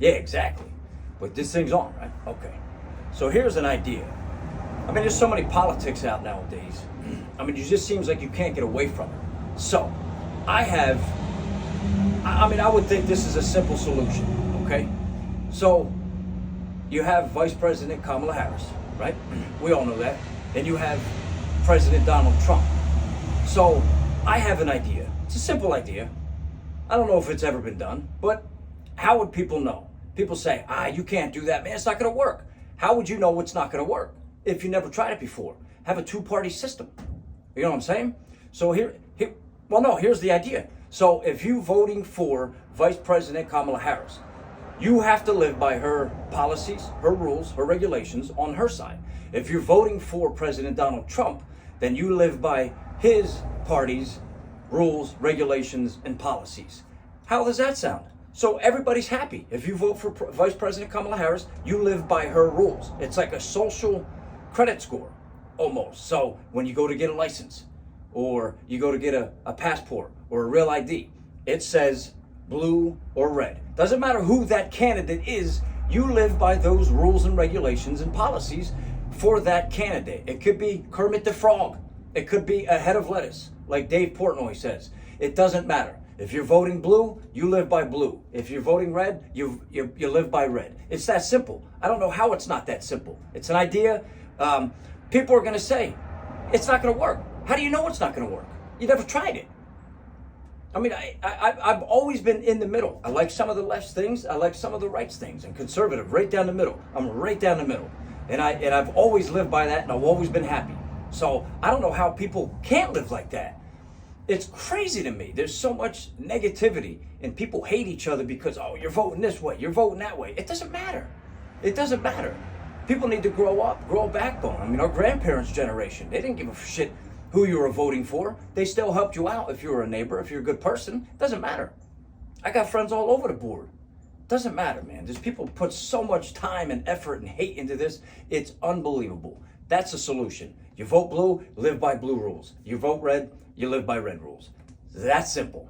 Yeah, exactly. But this thing's on, right? Okay. So here's an idea. I mean, there's so many politics out nowadays. I mean, it just seems like you can't get away from it. So, I have, I mean, I would think this is a simple solution, okay? So, you have Vice President Kamala Harris, right? We all know that. And you have President Donald Trump. So, I have an idea. It's a simple idea. I don't know if it's ever been done, but how would people know? People say, you can't do that, man, it's not gonna work. How would you know it's not gonna work if you never tried it before? Have a two-party system. You know what I'm saying? So here's the idea. So if you voting for Vice President Kamala Harris, you have to live by her policies, her rules, her regulations on her side. If you're voting for President Donald Trump, then you live by his party's rules, regulations, and policies. How does that sound? So everybody's happy. If you vote for Vice President Kamala Harris, you live by her rules. It's like a social credit score, almost. So when you go to get a license, or you go to get a passport, or a real ID, it says blue or red. Doesn't matter who that candidate is, you live by those rules and regulations and policies for that candidate. It could be Kermit the Frog. It could be a head of lettuce, like Dave Portnoy says. It doesn't matter. If you're voting blue, you live by blue. If you're voting red, you live by red. It's that simple. I don't know how it's not that simple. It's an idea. People are going to say, it's not going to work. How do you know it's not going to work? You never tried it. I mean, I've always been in the middle. I like some of the left things. I like some of the right things. And conservative, right down the middle. I'm right down the middle. And I've always lived by that, and I've always been happy. So I don't know how people can't live like that. It's crazy to me. There's so much negativity, and people hate each other because, you're voting this way, you're voting that way. It doesn't matter. It doesn't matter. People need to grow up, grow a backbone. I mean, our grandparents' generation, they didn't give a shit who you were voting for. They still helped you out if you were a neighbor, if you're a good person. It doesn't matter. I got friends all over the board. Doesn't matter, man. There's people put so much time and effort and hate into this. It's unbelievable. That's the solution. You vote blue, live by blue rules. You vote red, you live by red rules. That's simple.